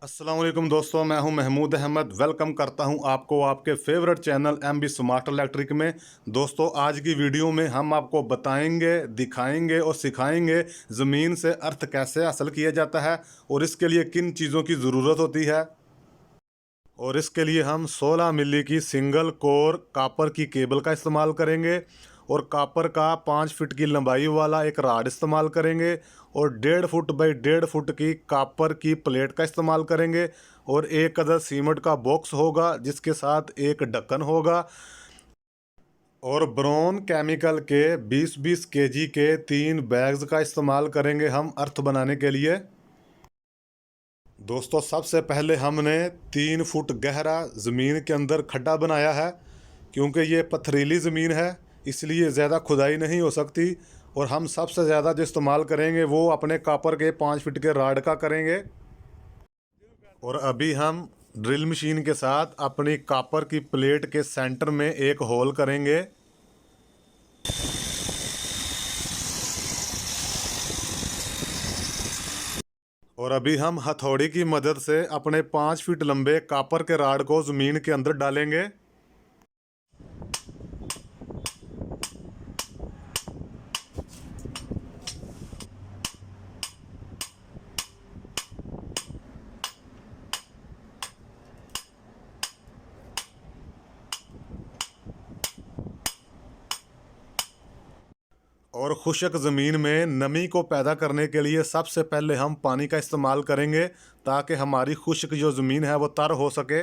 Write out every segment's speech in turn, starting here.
अस्सलाम वालेकुम दोस्तों, मैं हूं महमूद अहमद। वेलकम करता हूं आपको आपके favourite channel MB smart electric में। दोस्तों, आज की वीडियो में हम आपको बताएंगे, दिखाएंगे और सिखाएंगे ज़मीन से अर्थ कैसे हासिल किया जाता है और इसके लिए किन चीज़ों की ज़रूरत होती है। और इसके लिए हम 16 मिली की सिंगल कोर कापर की केबल का इस्तेमाल करेंगे और कापर का 5 फीट की लंबाई वाला एक राड इस्तेमाल करेंगे और 1.5 फुट बाई 1.5 फुट की कापर की प्लेट का इस्तेमाल करेंगे और एक अदर सीमेंट का बॉक्स होगा जिसके साथ एक ढक्कन होगा और ब्रोन केमिकल के 20-20 केजी के 3 बैग्स का इस्तेमाल करेंगे हम अर्थ बनाने के लिए। दोस्तों, सबसे पहले हमने 3 फुट गहरा ज़मीन के अंदर खड्डा बनाया है। क्योंकि ये पथरीली ज़मीन है इसलिए ज़्यादा खुदाई नहीं हो सकती और हम सबसे ज़्यादा जो इस्तेमाल करेंगे वो अपने कापर के 5 फीट के राड का करेंगे। और अभी हम ड्रिल मशीन के साथ अपनी कापर की प्लेट के सेंटर में एक होल करेंगे। और अभी हम हथौड़ी की मदद से अपने 5 फीट लंबे कापर के राड को ज़मीन के अंदर डालेंगे। और खुश्क ज़मीन में नमी को पैदा करने के लिए सबसे पहले हम पानी का इस्तेमाल करेंगे ताकि हमारी खुश्क जो ज़मीन है वो तर हो सके।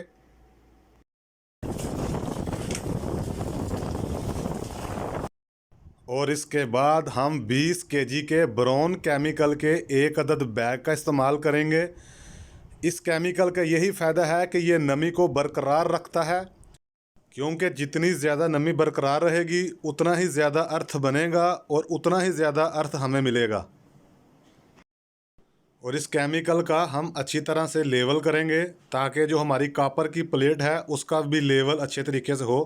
और इसके बाद हम 20 केजी के ब्रोन केमिकल के एक अदद बैग का इस्तेमाल करेंगे। इस केमिकल का यही फ़ायदा है कि ये नमी को बरकरार रखता है, क्योंकि जितनी ज़्यादा नमी बरकरार रहेगी उतना ही ज़्यादा अर्थ बनेगा और उतना ही ज़्यादा अर्थ हमें मिलेगा। और इस केमिकल का हम अच्छी तरह से लेवल करेंगे ताकि जो हमारी कापर की प्लेट है उसका भी लेवल अच्छे तरीके से हो।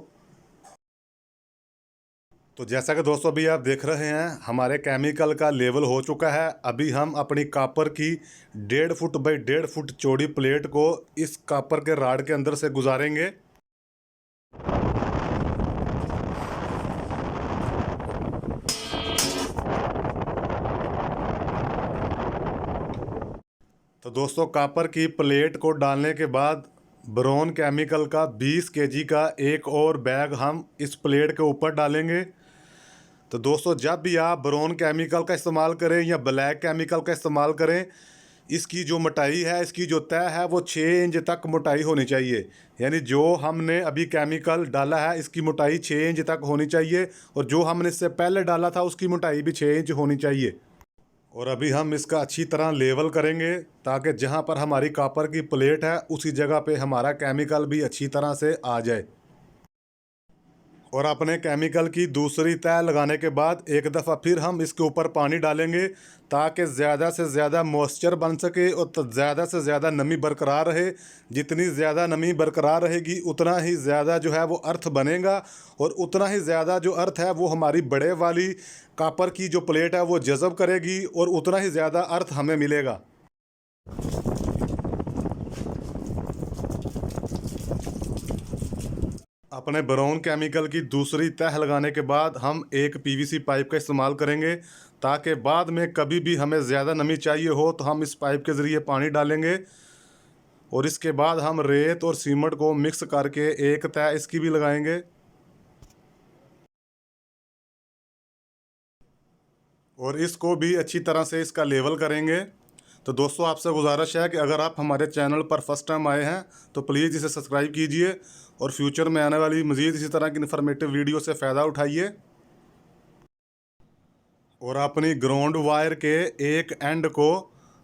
तो जैसा कि दोस्तों अभी आप देख रहे हैं हमारे केमिकल का लेवल हो चुका है। अभी हम अपनी कापर की 1.5 फुट बाई 1.5 फुट चौड़ी प्लेट को इस कापर के राड के अंदर से गुजारेंगे। तो दोस्तों, कापर की प्लेट को डालने के बाद ब्रोन केमिकल का 20 केजी का एक और बैग हम इस प्लेट के ऊपर डालेंगे। तो दोस्तों, जब भी आप ब्रोन केमिकल का इस्तेमाल करें या ब्लैक केमिकल का इस्तेमाल करें, इसकी जो मोटाई है, इसकी जो तह है वो 6 इंच तक मोटाई होनी चाहिए। यानी जो हमने अभी केमिकल डाला है इसकी मोटाई 6 इंच तक होनी चाहिए और जो हमने इससे पहले डाला था उसकी मोटाई भी 6 इंच होनी चाहिए। और अभी हम इसका अच्छी तरह लेवल करेंगे ताकि जहाँ पर हमारी कापर की प्लेट है उसी जगह पे हमारा केमिकल भी अच्छी तरह से आ जाए। और अपने केमिकल की दूसरी तह लगाने के बाद एक दफ़ा फिर हम इसके ऊपर पानी डालेंगे ताकि ज़्यादा से ज़्यादा मॉइस्चर बन सके और ज़्यादा से ज़्यादा नमी बरकरार रहे। जितनी ज़्यादा नमी बरकरार रहेगी उतना ही ज़्यादा जो है वो अर्थ बनेगा और उतना ही ज़्यादा जो अर्थ है वो हमारी बड़े वाली कापर की जो प्लेट है वो जज़ब करेगी और उतना ही ज़्यादा अर्थ हमें मिलेगा। अपने ब्राउन केमिकल की दूसरी तह लगाने के बाद हम एक PVC पाइप का इस्तेमाल करेंगे ताकि बाद में कभी भी हमें ज़्यादा नमी चाहिए हो तो हम इस पाइप के ज़रिए पानी डालेंगे। और इसके बाद हम रेत और सीमेंट को मिक्स करके एक तह इसकी भी लगाएंगे। और इसको भी अच्छी तरह से इसका लेवल करेंगे। तो दोस्तों, आपसे गुजारिश है कि अगर आप हमारे चैनल पर फर्स्ट टाइम आए हैं तो प्लीज़ इसे सब्सक्राइब कीजिए और फ्यूचर में आने वाली मज़ीद इसी तरह की इन्फॉर्मेटिव वीडियो से फ़ायदा उठाइए। और अपनी ग्राउंड वायर के एक एंड को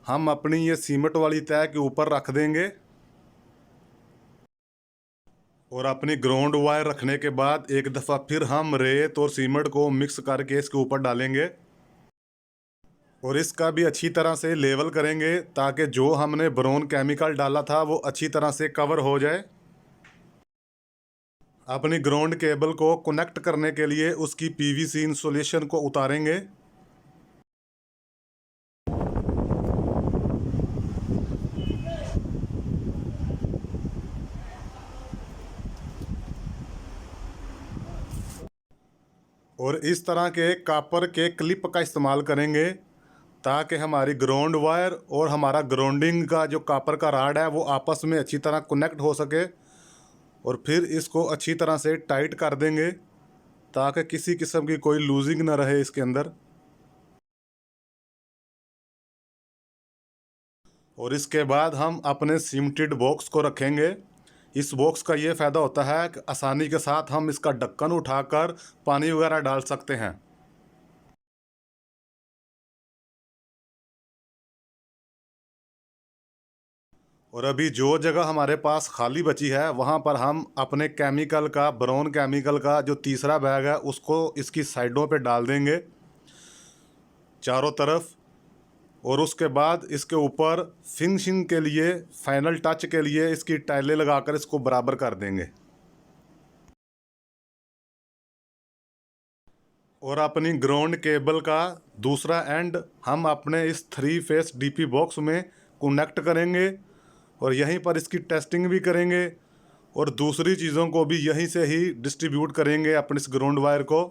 हम अपनी ये सीमेंट वाली तह के ऊपर रख देंगे। और अपनी ग्राउंड वायर रखने के बाद एक दफ़ा फिर हम रेत और सीमेंट को मिक्स करके इसके ऊपर डालेंगे और इसका भी अच्छी तरह से लेवल करेंगे ताकि जो हमने ब्रोन केमिकल डाला था वो अच्छी तरह से कवर हो जाए। अपनी ग्राउंड केबल को कनेक्ट करने के लिए उसकी PVC इंसुलेशन को उतारेंगे। और इस तरह के कॉपर के क्लिप का इस्तेमाल करेंगे ताकि हमारी ग्राउंड वायर और हमारा ग्राउंडिंग का जो कॉपर का राड है वो आपस में अच्छी तरह कनेक्ट हो सके। और फिर इसको अच्छी तरह से टाइट कर देंगे ताकि किसी किस्म की कोई लूजिंग ना रहे इसके अंदर। और इसके बाद हम अपने सीमेंटेड बॉक्स को रखेंगे। इस बॉक्स का ये फ़ायदा होता है कि आसानी के साथ हम इसका ढक्कन उठाकर पानी वगैरह डाल सकते हैं। और अभी जो जगह हमारे पास खाली बची है वहाँ पर हम अपने केमिकल का, ब्राउन केमिकल का जो तीसरा बैग है उसको इसकी साइडों पे डाल देंगे चारों तरफ। और उसके बाद इसके ऊपर फिनिशिंग के लिए, फाइनल टच के लिए इसकी टाइलें लगाकर इसको बराबर कर देंगे। और अपनी ग्राउंड केबल का दूसरा एंड हम अपने इस 3 फेस डीपी बॉक्स में कनेक्ट करेंगे और यहीं पर इसकी टेस्टिंग भी करेंगे और दूसरी चीज़ों को भी यहीं से ही डिस्ट्रीब्यूट करेंगे अपने इस ग्राउंड वायर को।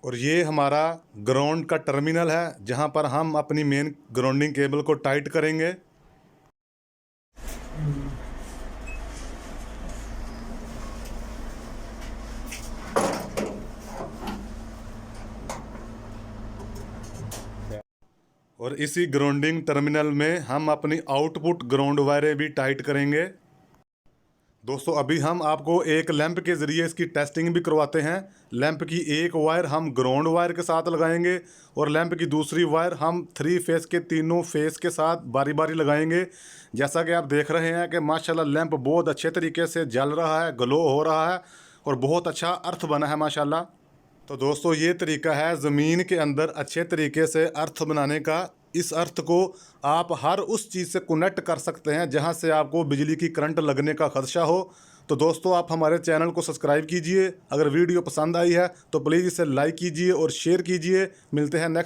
और ये हमारा ग्राउंड का टर्मिनल है जहाँ पर हम अपनी मेन ग्राउंडिंग केबल को टाइट करेंगे। और इसी ग्राउंडिंग टर्मिनल में हम अपनी आउटपुट ग्राउंड वायरें भी टाइट करेंगे। दोस्तों अभी हम आपको एक लैंप के ज़रिए इसकी टेस्टिंग भी करवाते हैं। लैंप की एक वायर हम ग्राउंड वायर के साथ लगाएंगे और लैंप की दूसरी वायर हम 3 फेस के तीनों फेस के साथ बारी बारी लगाएंगे। जैसा कि आप देख रहे हैं कि माशाल्लाह लैंप बहुत अच्छे तरीके से जल रहा है, ग्लो हो रहा है और बहुत अच्छा अर्थ बना है माशाल्लाह। तो दोस्तों ये तरीका है ज़मीन के अंदर अच्छे तरीके से अर्थ बनाने का। इस अर्थ को आप हर उस चीज़ से कनेक्ट कर सकते हैं जहां से आपको बिजली की करंट लगने का खदशा हो। तो दोस्तों आप हमारे चैनल को सब्सक्राइब कीजिए। अगर वीडियो पसंद आई है तो प्लीज़ इसे लाइक कीजिए और शेयर कीजिए। मिलते हैं नेक्स्ट